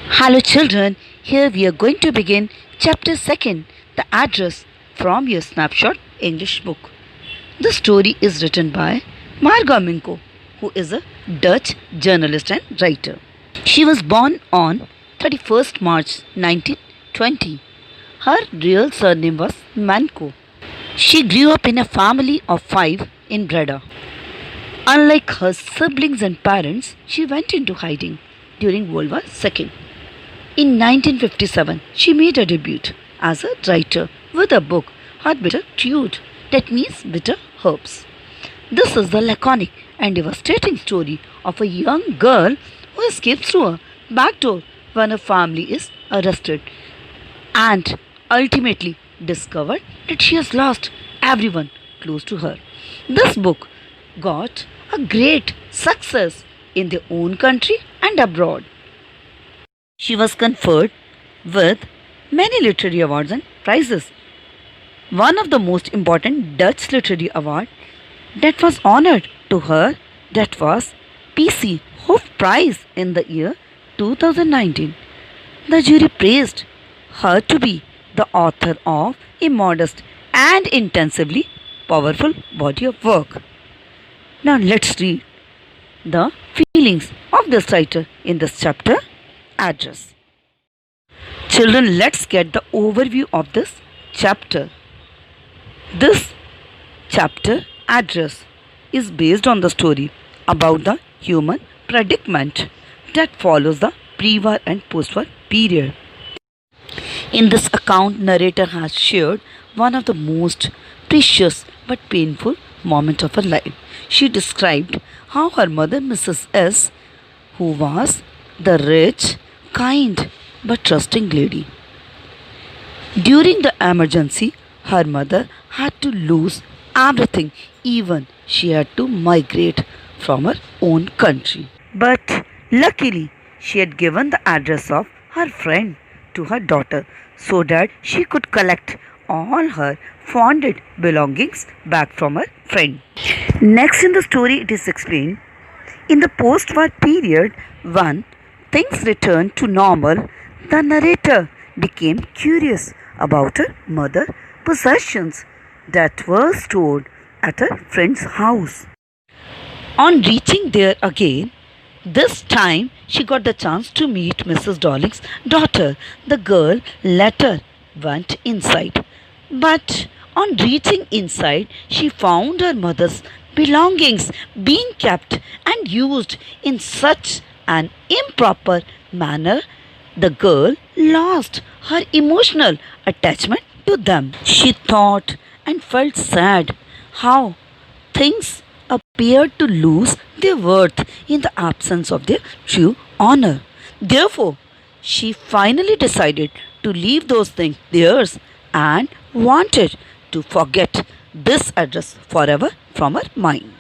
Hello children, here we are going to begin chapter 2nd, the address from your snapshot English book. The story is written by Marga Minko, who is a Dutch journalist and writer. She was born on 31st March 1920. Her real surname was Manco. She grew up in a family of 5 in Breda. Unlike her siblings and parents, she went into hiding during World War II. In 1957, she made her debut as a writer with a book, Hot Bitter Truth, that means bitter herbs. This is the laconic and devastating story of a young girl who escapes through a back door when her family is arrested and ultimately discovered that she has lost everyone close to her. This book got a great success in their own country and abroad. She was conferred with many literary awards and prizes. One of the most important Dutch literary award that was honored to her, that was PC Hoof Prize in the year 2019. The jury praised her to be the author of a modest and intensively powerful body of work. Now let's read the feelings of this writer in this chapter, Address. Children, let's get the overview of this chapter. This chapter, Address, is based on the story about the human predicament that follows the pre-war and post-war period. In this account, narrator has shared one of the most precious but painful moments of her life. She described how her mother, Mrs. S., who was the rich, kind but trusting lady. During the emergency, her mother had to lose everything, even she had to migrate from her own country. But luckily, she had given the address of her friend to her daughter so that she could collect all her fondled belongings back from her friend. Next in the story, it is explained in the post-war period, when things returned to normal, the narrator became curious about her mother's possessions that were stored at her friend's house. On reaching there again, this time she got the chance to meet Mrs. Darling's daughter. The girl later went inside. But on reaching inside, she found her mother's belongings being kept and used in such an improper manner. The girl lost her emotional attachment to them. She thought and felt sad how things appeared to lose their worth in the absence of their true honor. Therefore, she finally decided to leave those things theirs and wanted to forget this address forever from her mind.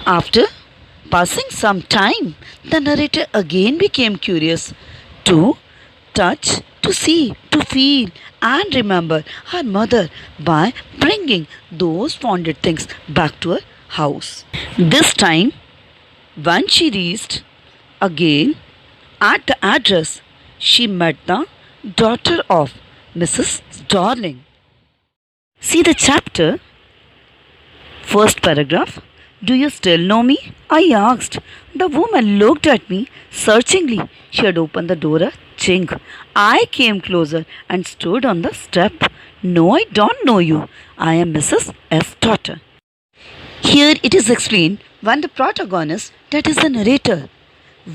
After passing some time, the narrator again became curious to touch, to see, to feel, and remember her mother by bringing those fondled things back to her house. This time, when she reached again at the address, she met the daughter of Mrs. Darling. See the chapter, first paragraph. Do you still know me? I asked. The woman looked at me searchingly. She had opened the door a chink. I came closer and stood on the step. No, I don't know you. I am Mrs. S. daughter. Here it is explained when the protagonist, that is the narrator,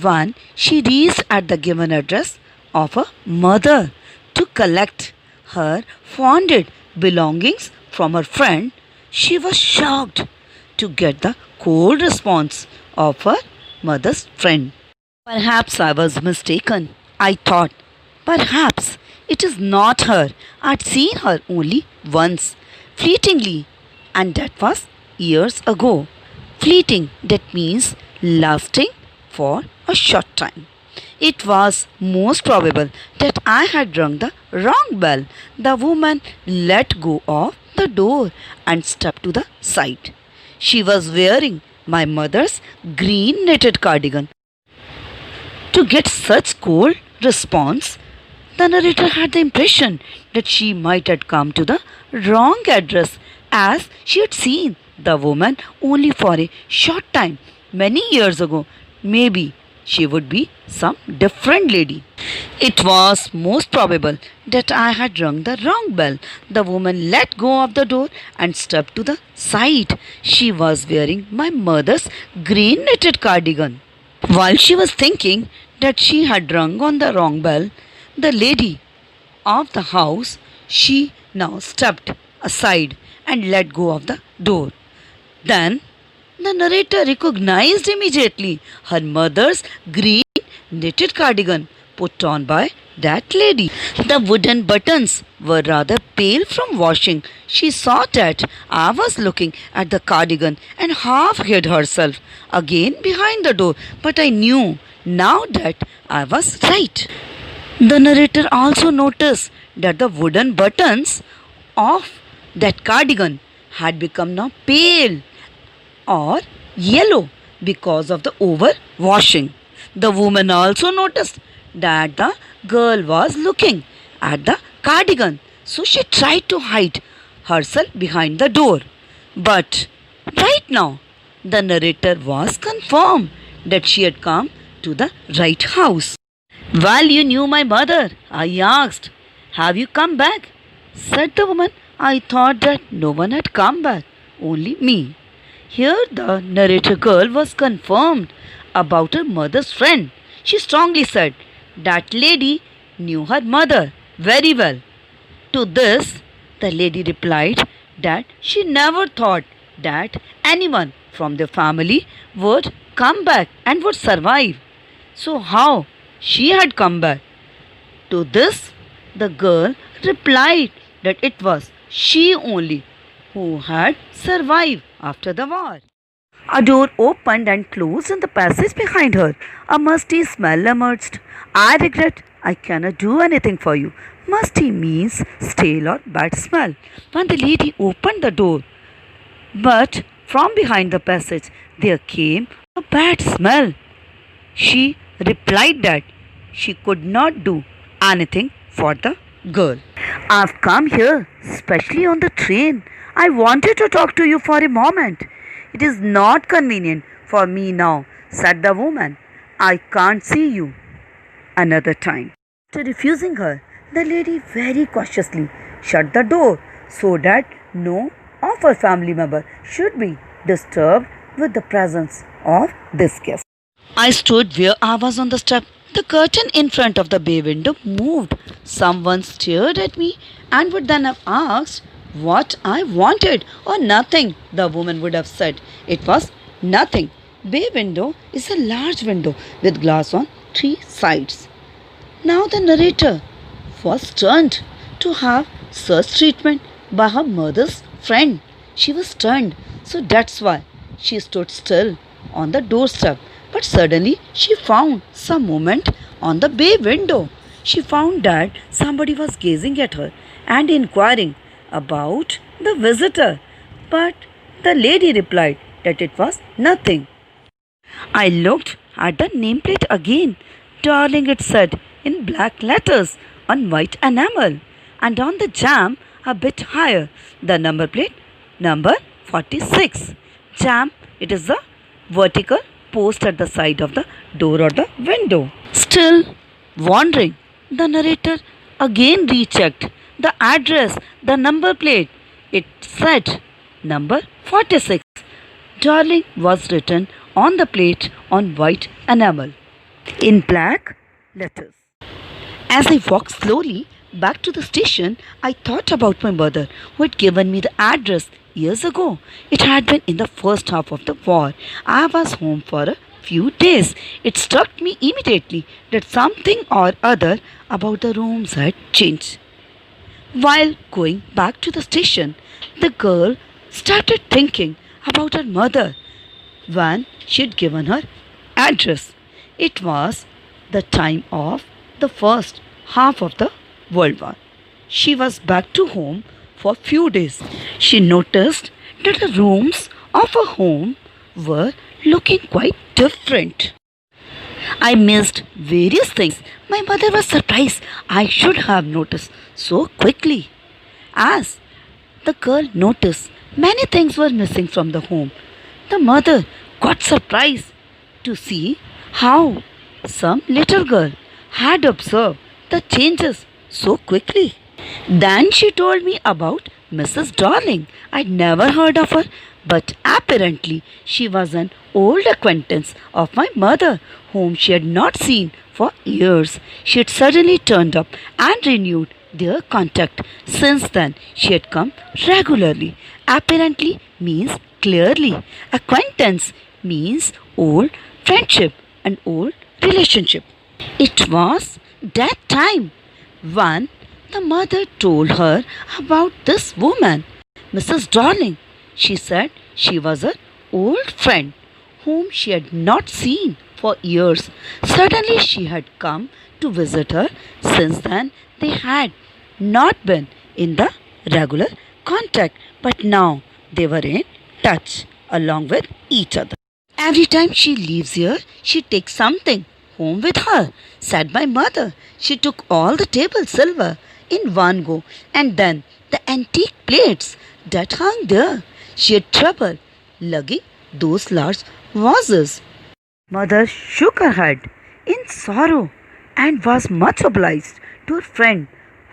when she reached at the given address of her mother to collect her fondled belongings from her friend, she was shocked to get the cold response of her mother's friend. Perhaps I was mistaken, I thought. Perhaps it is not her. I'd seen her only once, fleetingly, and that was years ago. Fleeting, that means lasting for a short time. It was most probable that I had rung the wrong bell. The woman let go of the door and stepped to the side. She was wearing my mother's green knitted cardigan. To get such cold, response, the narrator had the impression that she might have come to the wrong address as she had seen the woman only for a short time many years ago. Maybe she would be some different lady. It was most probable that I had rung the wrong bell. The woman let go of the door and stepped to the side. She was wearing my mother's green knitted cardigan. While she was thinking that she had rung on the wrong bell, the lady of the house, she now stepped aside and let go of the door. Then the narrator recognized immediately her mother's green knitted cardigan put on by that lady. The wooden buttons were rather pale from washing. She saw that I was looking at the cardigan and half hid herself again behind the door, but I knew now that I was right. The narrator also noticed that the wooden buttons of that cardigan had become now pale or yellow because of the overwashing. The woman also noticed that the girl was looking at the cardigan, so she tried to hide herself behind the door. But right now, the narrator was confirmed that she had come to the right house. "Well, you knew my mother," I asked. "Have you come back?" said the woman. I thought that no one had come back, only me. Here the narrator girl was confirmed about her mother's friend. She strongly said that lady knew her mother very well. To this, the lady replied that she never thought that anyone from their family would come back and would survive. So how she had come back? To this, the girl replied that it was she only who had survived after the war. A door opened and closed in the passage behind her. A musty smell emerged. "I regret I cannot do anything for you." Musty means stale or bad smell. When the lady opened the door, but from behind the passage there came a bad smell. She replied that she could not do anything for the girl. "I've come here, especially on the train. I wanted to talk to you for a moment." "It is not convenient for me now," said the woman. "I can't see you another time." After refusing her, the lady very cautiously shut the door so that no of her family member should be disturbed with the presence of this guest. I stood where I was on the step. The curtain in front of the bay window moved. Someone stared at me and would then have asked what I wanted, or nothing, the woman would have said. It was nothing. Bay window is a large window with glass on three sides. Now the narrator was stunned to have such treatment by her mother's friend. She was stunned, so that's why she stood still on the doorstep. But suddenly she found some movement on the bay window. She found that somebody was gazing at her and inquiring about the visitor. But the lady replied that it was nothing. I looked at the nameplate again. "Darling," it said in black letters on white enamel, and on the jamb a bit higher, the number plate number 46. Jamb, it is the vertical post at the side of the door or the window. Still wondering, the narrator again rechecked the address, the number plate. It said number 46. "Darling" was written on the plate on white enamel in black letters. As I walked slowly back to the station, I thought about my mother who had given me the address years ago. It had been in the first half of the war. I was home for a few days. It struck me immediately that something or other about the rooms had changed. While going back to the station, the girl started thinking about her mother when she had given her address. It was the time of the first half of the World War. She was back to home for few days. She noticed that the rooms of her home were looking quite different. I missed various things. My mother was surprised I should have noticed so quickly. As the girl noticed many things were missing from the home, the mother got surprised to see how some little girl had observed the changes so quickly. Then she told me about Mrs. Darling. I'd never heard of her, but apparently she was an old acquaintance of my mother, whom she had not seen for years. She had suddenly turned up and renewed their contact. Since then, she had come regularly. Apparently means clearly. Acquaintance means old friendship and old relationship. It was that time when the mother told her about this woman, Mrs. Darling. She said she was an old friend whom she had not seen for years. Suddenly she had come to visit her. Since then, they had not been in the regular contact, but now they were in touch along with each other. Every time she leaves here, she takes something home with her, said my mother. She took all the table silver in one go, and then the antique plates that hung there. She had trouble lugging those large vases. Mother shook her head in sorrow and was much obliged to her friend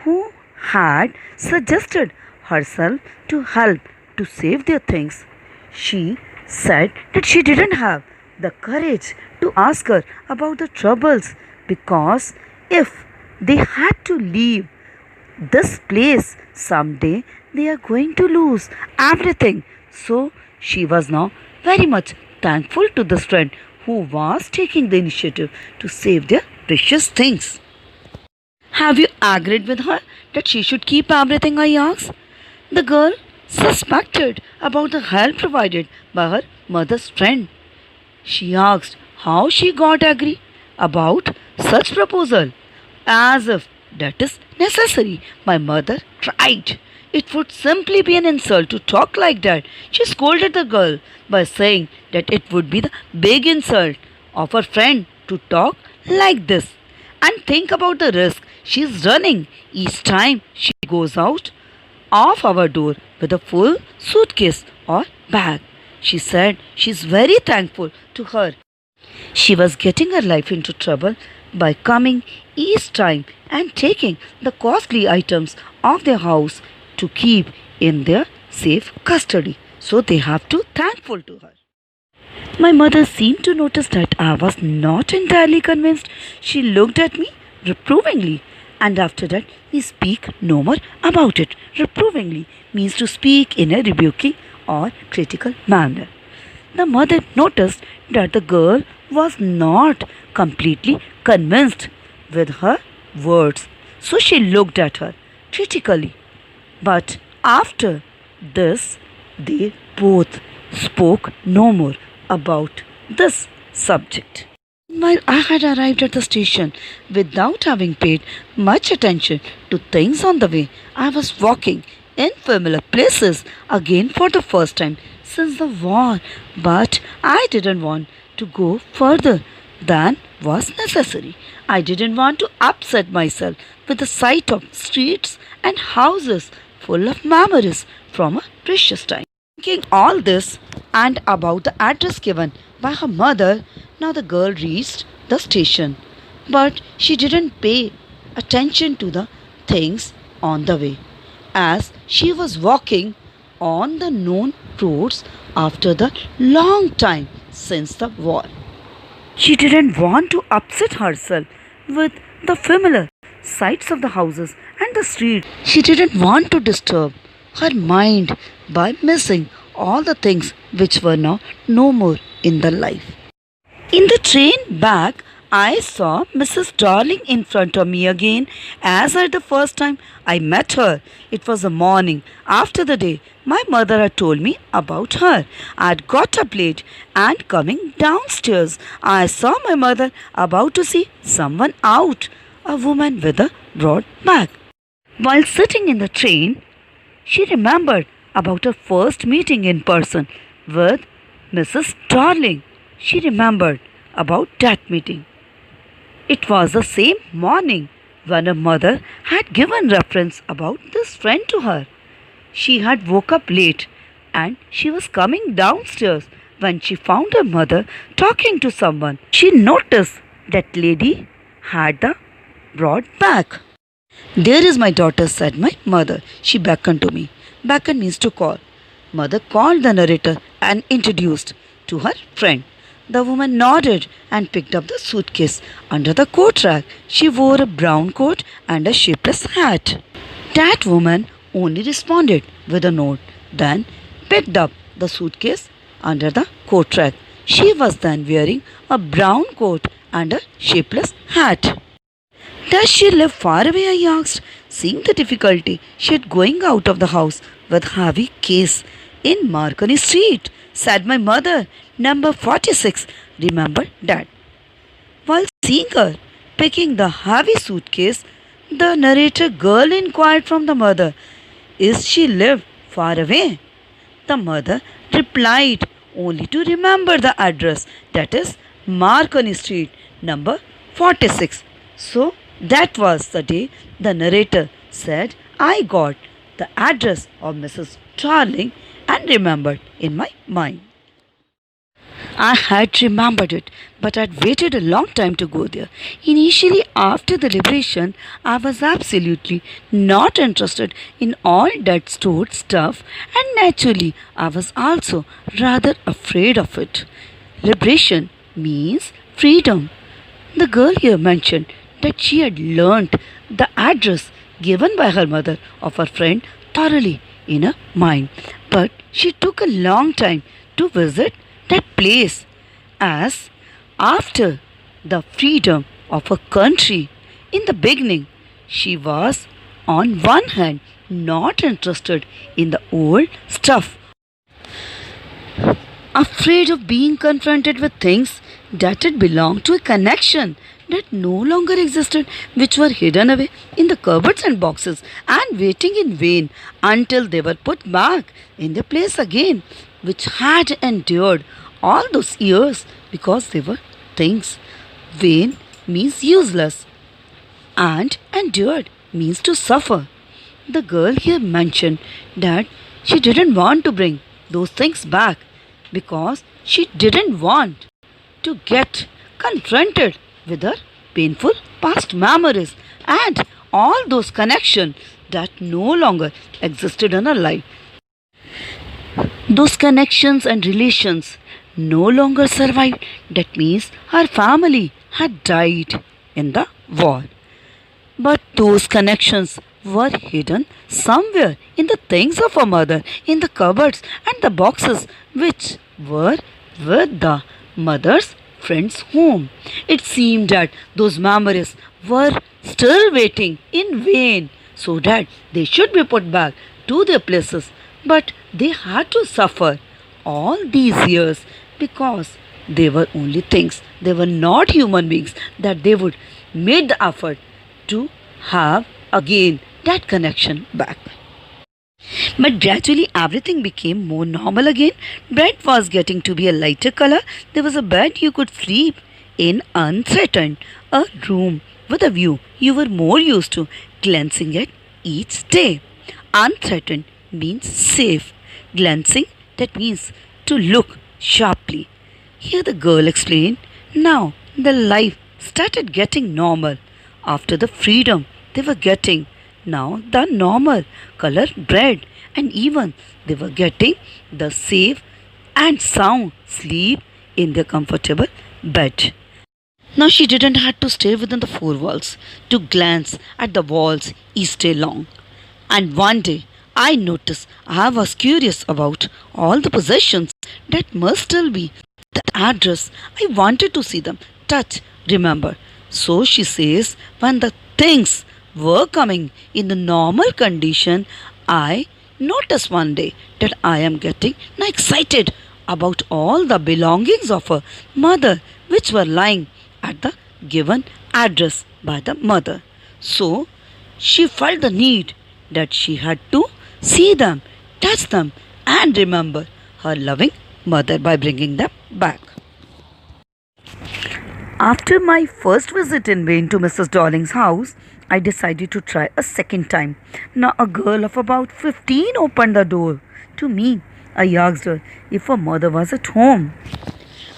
who had suggested herself to help to save their things. She said that she didn't have the courage to ask her about the troubles, because if they had to leave this place someday, they are going to lose everything. So she was now very much thankful to this friend who was taking the initiative to save their precious things. Have you agreed with her that she should keep everything? I asked. The girl suspected about the help provided by her mother's friend. She asked how she got agree about such proposal, as if that is necessary. My mother cried. It would simply be an insult to talk like that. She scolded the girl by saying that it would be the big insult of her friend to talk like this. And think about the risk she is running each time she goes out of our door with a full suitcase or bag. She said she is very thankful to her. She was getting her life into trouble by coming each time and taking the costly items of their house to keep in their safe custody. So they have to thankful to her. My mother seemed to notice that I was not entirely convinced. She looked at me reprovingly, and after that we speak no more about it. Reprovingly means to speak in a rebuking or critical manner. The mother noticed that the girl was not completely convinced with her words, so she looked at her critically. But after this, they both spoke no more about this subject. While I had arrived at the station without having paid much attention to things on the way, I was walking in familiar places again for the first time since the war, but I didn't want to go further than was necessary. I didn't want to upset myself with the sight of streets and houses full of memories from a precious time. Thinking all this and about the address given by her mother, now the girl reached the station, but she didn't pay attention to the things on the way, as she was walking on the known roads after the long time since the war. She didn't want to upset herself with the familiar sights of the houses and the street. She didn't want to disturb her mind by missing all the things which were now no more in the life. In the train back, I saw Mrs. Darling in front of me again, as at the first time I met her. It was the morning after the day my mother had told me about her. I had got up late, and coming downstairs, I saw my mother about to see someone out, a woman with a broad back. While sitting in the train, she remembered about her first meeting in person with Mrs. Darling. She remembered about that meeting. It was the same morning when her mother had given reference about this friend to her. She had woke up late and she was coming downstairs when she found her mother talking to someone. She noticed that lady had the broad back. There is my daughter, said my mother. She beckoned to me. Beckon means to call. Mother called the narrator and introduced to her friend. The woman nodded and picked up the suitcase under the coat rack. She wore a brown coat and a shapeless hat. That woman only responded with a nod, then picked up the suitcase under the coat rack. She was then wearing a brown coat and a shapeless hat. Does she live far away? I asked, seeing the difficulty she had going out of the house with heavy case. In Marconi Street, said my mother, number 46. Remember that. While seeing her picking the heavy suitcase, the narrator girl inquired from the mother, is she live far away? The mother replied only to remember the address, that is Marconi Street, number 46. So that was the day the narrator said I got the address of Mrs. Darling and remembered in my mind. I had remembered it, but I'd waited a long time to go there. Initially, after the liberation, I was absolutely not interested in all that stored stuff, and naturally, I was also rather afraid of it. Liberation means freedom. The girl here mentioned that she had learnt the address given by her mother of her friend thoroughly in her mind, but she took a long time to visit that place, as after the freedom of her country in the beginning, she was on one hand not interested in the old stuff, afraid of being confronted with things that had belonged to a connection that no longer existed, which were hidden away in the cupboards and boxes and waiting in vain until they were put back in their place again, which had endured all those years because they were things. Vain means useless and endured means to suffer. The girl here mentioned that she didn't want to bring those things back because she didn't want to get confronted with her painful past memories and all those connections that no longer existed in her life. Those connections and relations no longer survived. That means her family had died in the war. But those connections were hidden somewhere in the things of her mother, in the cupboards and the boxes which were with the mother's friend's home. It seemed that those memories were still waiting in vain so that they should be put back to their places, but they had to suffer all these years because they were only things. They were not human beings that they would make the effort to have again that connection back. But gradually everything became more normal again. Bed was getting to be a lighter color. There was a bed you could sleep in unthreatened. A room with a view you were more used to glancing at each day. Unthreatened means safe. Glancing, that means to look sharply. Here the girl explained. Now the life started getting normal after the freedom they were getting. Now the normal color bread, and even they were getting the safe and sound sleep in their comfortable bed. Now she didn't have to stay within the four walls to glance at the walls each day long. And one day I noticed I was curious about all the possessions that must still be the address. I wanted to see them, touch, remember. So she says, when the things were coming in the normal condition, I noticed one day that I am getting excited about all the belongings of her mother which were lying at the given address by the mother. So she felt the need that she had to see them, touch them and remember her loving mother by bringing them back. After my first visit in vain to Mrs. Darling's house, I decided to try a second time. Now, a girl of about 15 opened the door to me. I asked her if her mother was at home.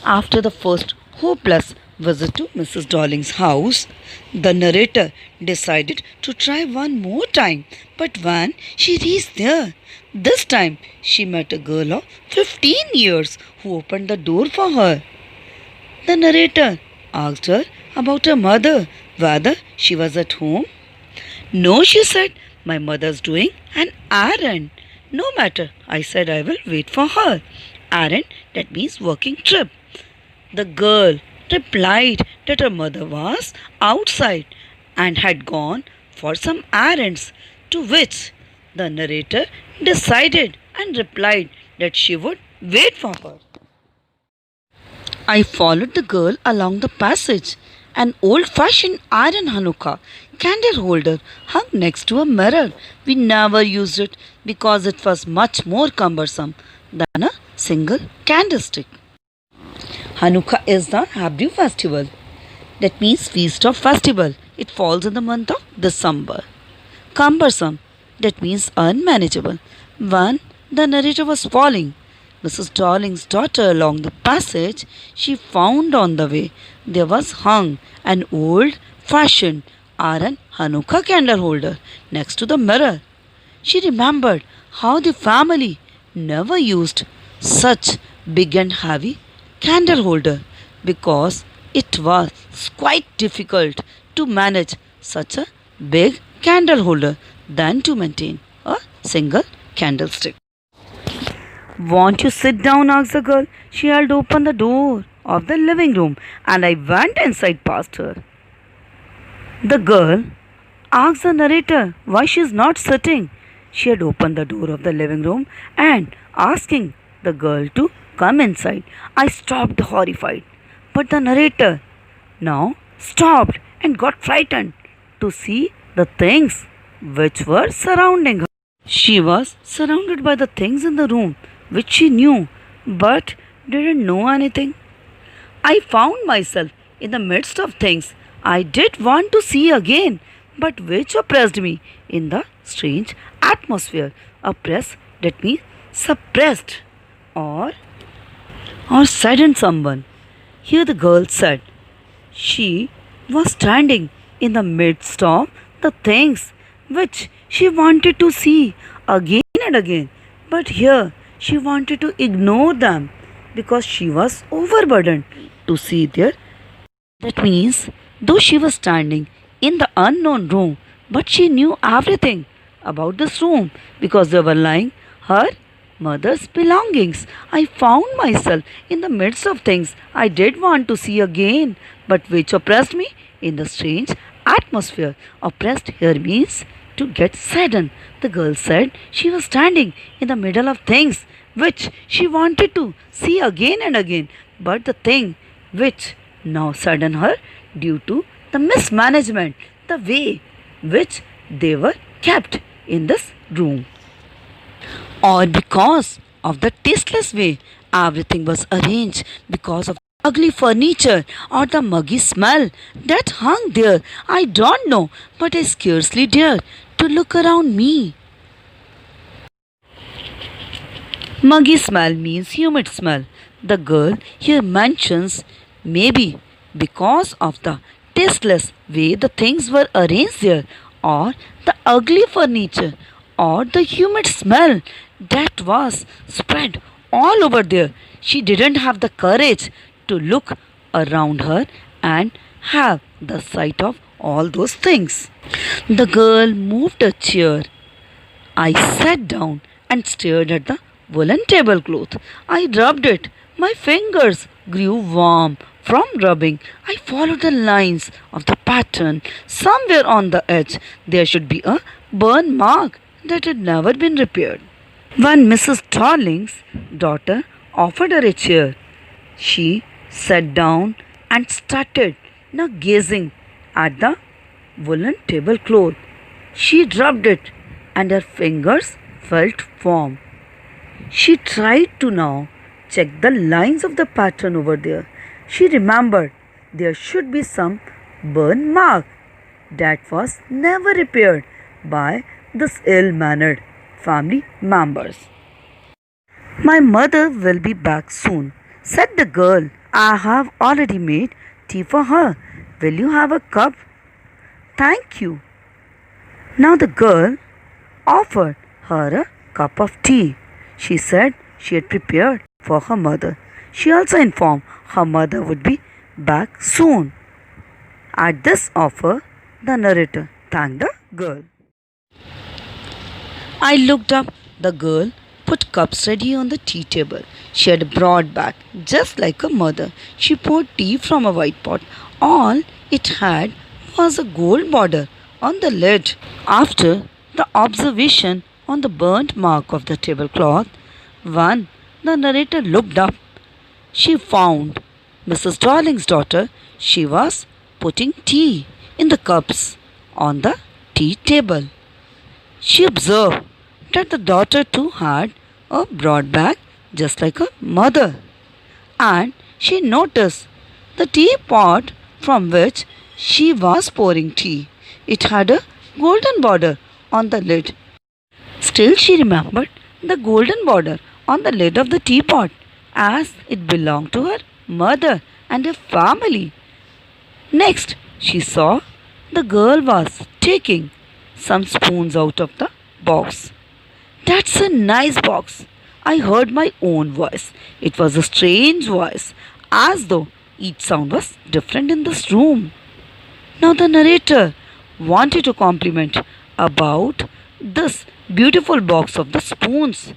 After the first hopeless visit to Mrs. Darling's house, the narrator decided to try one more time. But when she reached there, this time she met a girl of 15 years who opened the door for her. The narrator asked her about her mother, whether she was at home. No, she said, my mother's doing an errand. No matter, I said I will wait for her. Errand, that means working trip. The girl replied that her mother was outside and had gone for some errands, to which the narrator decided and replied that she would wait for her. I followed the girl along the passage. An old-fashioned iron Hanukkah candle holder hung next to a mirror. We never used it because it was much more cumbersome than a single candlestick. Hanukkah is the Hebrew festival. That means feast of festival. It falls in the month of December. Cumbersome. That means unmanageable. When the narrator was falling Mrs. Darling's daughter along the passage, she found on the way there was hung an old-fashioned iron Hanukkah candle holder next to the mirror. She remembered how the family never used such big and heavy candle holder because it was quite difficult to manage such a big candle holder than to maintain a single candlestick. "Won't you sit down?" asked the girl. She held open the door of the living room and I went inside past her. The girl asked the narrator why she is not sitting. She had opened the door of the living room and asking the girl to come inside. I stopped horrified, but the narrator now stopped and got frightened to see the things which were surrounding her. She was surrounded by the things in the room which she knew but didn't know anything. I found myself in the midst of things I did want to see again, but which oppressed me in the strange atmosphere. Oppressed, that means suppressed or saddened someone. Here the girl said she was standing in the midst of the things which she wanted to see again and again, but here she wanted to ignore them because she was overburdened to see there. That means, though she was standing in the unknown room, but she knew everything about this room because they were lying her mother's belongings. I found myself in the midst of things I did want to see again, but which oppressed me in the strange atmosphere. Oppressed here means to get saddened. The girl said she was standing in the middle of things which she wanted to see again and again, but the thing which now saddened her due to the mismanagement, the way which they were kept in this room, or because of the tasteless way everything was arranged, because of ugly furniture or the muggy smell that hung there. I don't know, but I scarcely dared to look around me. Muggy smell means humid smell. The girl here mentions maybe because of the tasteless way the things were arranged there, or the ugly furniture, or the humid smell that was spread all over there. She didn't have the courage to look around her and have the sight of all those things. The girl moved a chair. I sat down and stared at the woolen tablecloth. I rubbed it. My fingers grew warm from rubbing. I followed the lines of the pattern. Somewhere on the edge there should be a burn mark that had never been repaired. When Mrs. Darling's daughter offered her a chair, she sat down and started now gazing at the woolen tablecloth. She rubbed it and her fingers felt warm. She tried to now check the lines of the pattern over there. She remembered there should be some burn mark that was never repaired by this ill-mannered family members. My mother will be back soon, said the girl. I have already made tea for her. Will you have a cup? Thank you. Now the girl offered her a cup of tea. She said she had prepared for her mother. She also informed her mother would be back soon. At this offer, the narrator thanked the girl. I looked up. The girl put cups ready on the tea table. She had a broad back, just like a mother. She poured tea from a white pot. All it had was a gold border on the lid. After the observation on the burnt mark of the tablecloth, the narrator looked up. She found Mrs. Darling's daughter. She was putting tea in the cups on the tea table. She observed that the daughter too had a broad back just like her mother, and she noticed the teapot from which she was pouring tea. It had a golden border on the lid. Still, she remembered the golden border on the lid of the teapot as it belonged to her mother and her family. Next, she saw the girl was taking some spoons out of the box. That's a nice box. I heard my own voice. It was a strange voice, as though each sound was different in this room. Now the narrator wanted to compliment about this beautiful box of the spoons.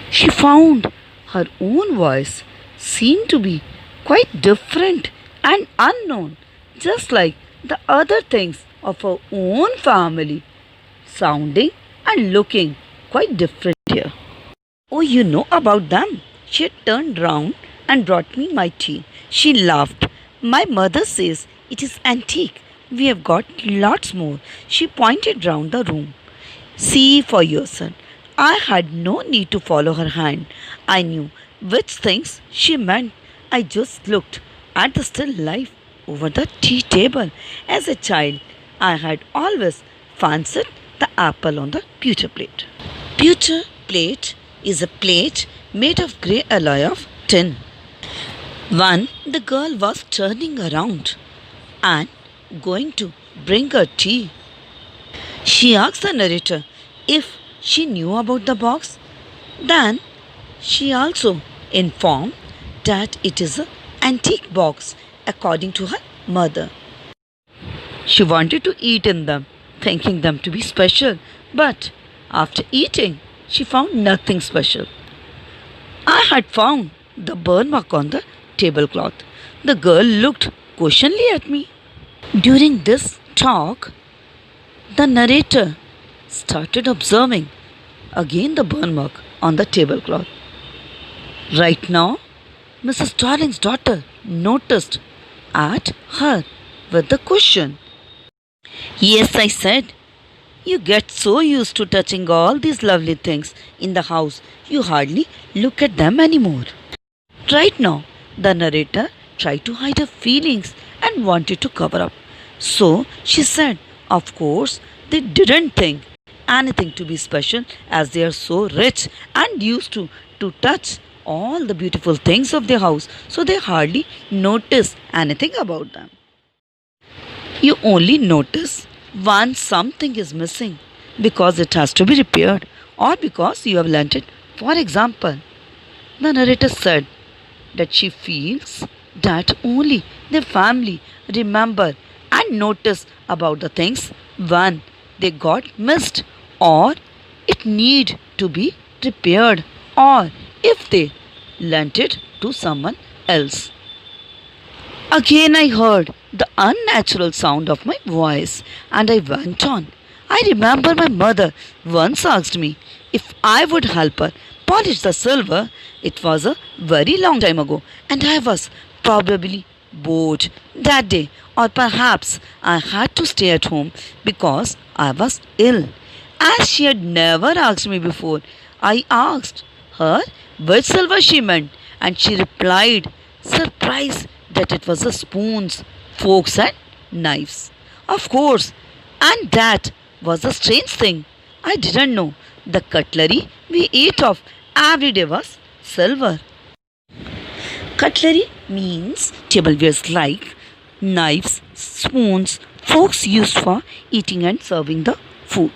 She found her own voice seemed to be quite different and unknown, just like the other things of her own family, sounding and looking quite different here. Oh, you know about them? She had turned round and brought me my tea. She laughed. My mother says it is antique. We have got lots more. She pointed round the room. See for yourself. I had no need to follow her hand. I knew which things she meant. I just looked at the still life over the tea table. As a child, I had always fancied the apple on the pewter plate. Pewter plate is a plate made of grey alloy of tin. The girl was turning around and going to bring her tea. She asked the narrator if she knew about the box. Then she also informed that it is an antique box according to her mother. She wanted to eat in them, thinking them to be special, but after eating, she found nothing special. I had found the burn mark on the tablecloth. The girl looked questioningly at me. During this talk, the narrator started observing again the burn mark on the tablecloth. Right now, Mrs. Darling's daughter noticed at her with the question. Yes, I said. You get so used to touching all these lovely things in the house, you hardly look at them anymore. Right now, the narrator tried to hide her feelings and wanted to cover up. So she said, of course, they didn't think anything to be special as they are so rich and used to touch all the beautiful things of their house, so they hardly notice anything about them. You only notice once something is missing because it has to be repaired or because you have lent it. For example, the narrator said that she feels that only the family remember and notice about the things when they got missed or it need to be repaired or if they lent it to someone else. Again I heard the unnatural sound of my voice and I went on. I remember my mother once asked me if I would help her polish the silver. It was a very long time ago and I was probably bored that day, or perhaps I had to stay at home because I was ill. As she had never asked me before, I asked her which silver she meant and she replied, surprise, that it was the spoons, forks, and knives. Of course, and that was a strange thing. I didn't know the cutlery we ate of every day was silver. Cutlery means tablewares like knives, spoons, forks used for eating and serving the food.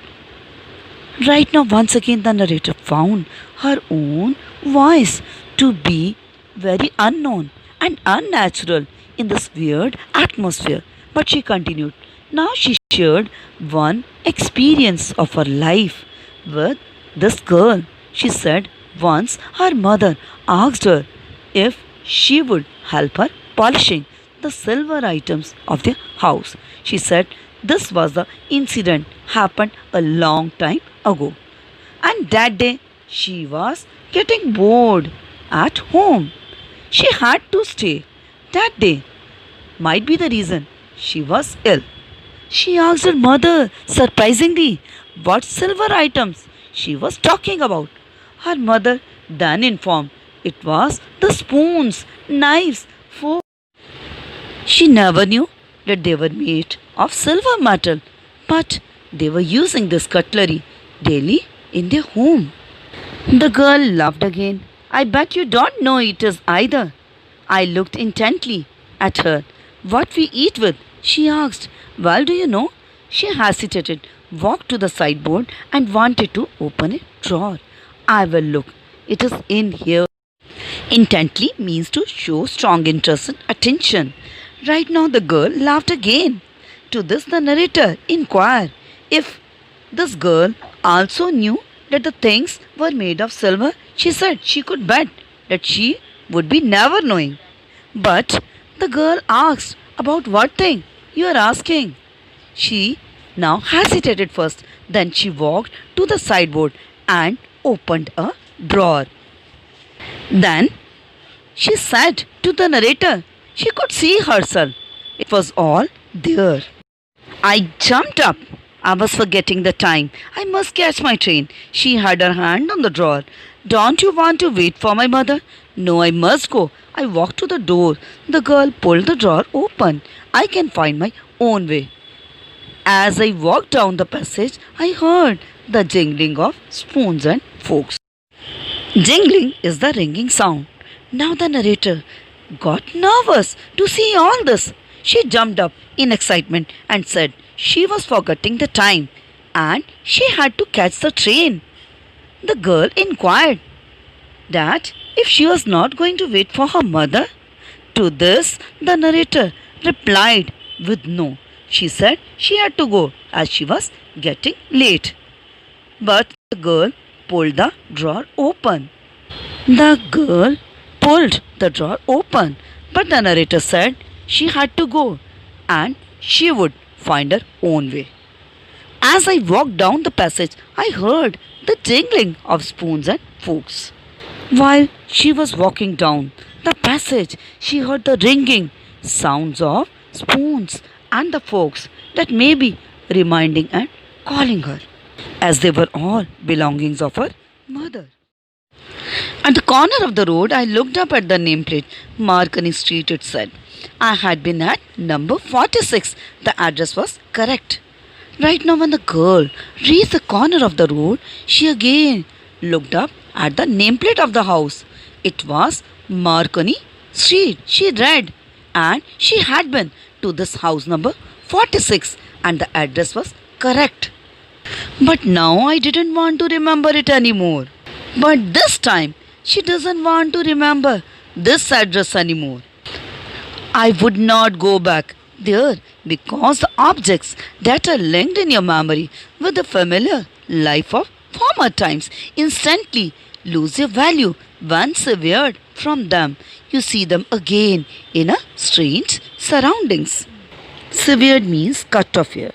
Right now, once again, the narrator found her own voice to be very unknown and unnatural in this weird atmosphere. But she continued. Now she shared one experience of her life with this girl. She said once her mother asked her if she would help her polishing the silver items of the house. She said this was the incident happened a long time ago. And that day she was getting bored at home. She had to stay. That day might be the reason she was ill. She asked her mother, surprisingly, what silver items she was talking about. Her mother then informed it was the spoons, knives, forks. She never knew that they were made of silver metal, but they were using this cutlery daily in their home. The girl laughed again. I bet you don't know it is either. I looked intently at her. What we eat with? She asked. Well, do you know? She hesitated, walked to the sideboard, and wanted to open a drawer. I will look. It is in here. Intently means to show strong interest and attention. Right now, the girl laughed again. To this, the narrator inquired if this girl also knew that the things were made of silver. She said she could bet that she would be never knowing. But the girl asked, about what thing you are asking? She now hesitated first. Then she walked to the sideboard and opened a drawer. Then she said to the narrator she could see herself. It was all there. I jumped up. I was forgetting the time. I must catch my train. She had her hand on the drawer. Don't you want to wait for my mother? No, I must go. I walked to the door. The girl pulled the drawer open. I can find my own way. As I walked down the passage, I heard the jingling of spoons and forks. Jingling is the ringing sound. Now the narrator got nervous to see all this. She jumped up in excitement and said she was forgetting the time and she had to catch the train. The girl inquired that if she was not going to wait for her mother. To this, the narrator replied with no. She said she had to go as she was getting late. But the girl pulled the drawer open. The girl pulled the drawer open, but the narrator said she had to go and she would find her own way. As I walked down the passage, I heard the jingling of spoons and forks. While she was walking down the passage, she heard the ringing sounds of spoons and the forks that may be reminding and calling her, as they were all belongings of her mother. At the corner of the road, I looked up at the nameplate, Marconi Street, it said. I had been at number 46. The address was correct. Right now, when the girl reached the corner of the road, she again looked up at the nameplate of the house. It was Marconi Street, she read, and she had been to this house number 46 and the address was correct. But now I didn't want to remember it anymore. But this time, she doesn't want to remember this address anymore. I would not go back there because the objects that are linked in your memory with the familiar life of former times instantly lose their value once severed from them. You see them again in a strange surroundings. Severed means cut off here.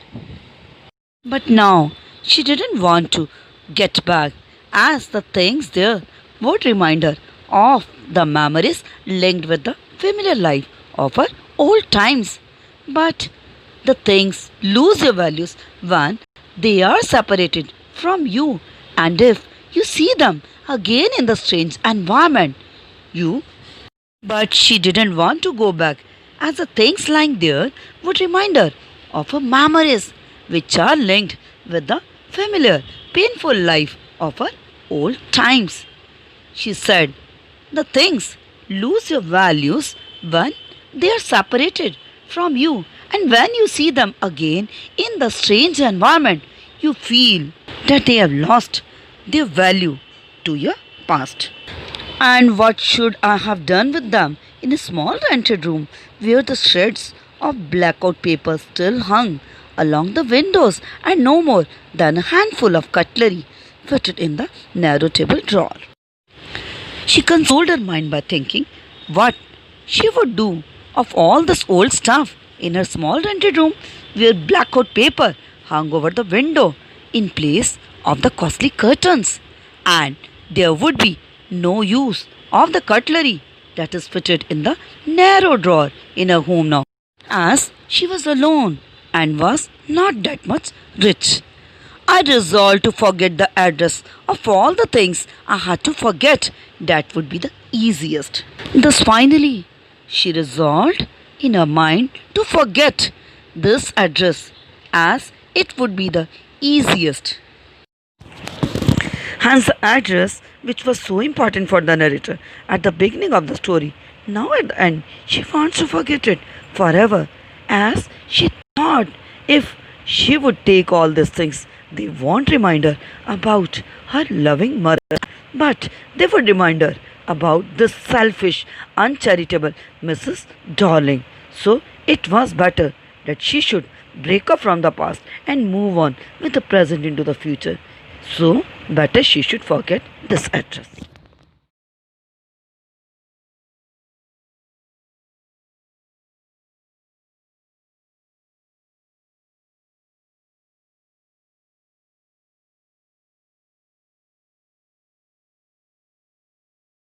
But now she didn't want to get back as the things there would remind her of the memories linked with the familiar life of her old times. But the things lose their values when they are separated from you, and if you see them again in the strange environment, you. But she didn't want to go back as the things lying there would remind her of her memories, which are linked with the familiar, painful life of her old times. She said, the things lose your values when they are separated from you, and when you see them again in the strange environment, you feel that they have lost their value to your past. And what should I have done with them in a small rented room where the shreds of blackout paper still hung along the windows and no more than a handful of cutlery fitted in the narrow table drawer? She consoled her mind by thinking what she would do of all this old stuff in her small rented room where blackout paper hung over the window in place of the costly curtains, and there would be no use of the cutlery that is fitted in the narrow drawer in her home now, as she was alone and was not that much rich. I resolved to forget the address of all the things I had to forget. That would be the easiest. Thus, finally, she resolved in her mind to forget this address as it would be the easiest. Hence, the address which was so important for the narrator at the beginning of the story, now at the end, she wants to forget it forever, as she thought if she would take all these things, they won't remind her about her loving mother, but they would remind her about this selfish, uncharitable Mrs. Darling. So it was better that she should break up from the past and move on with the present into the future. So better she should forget this address.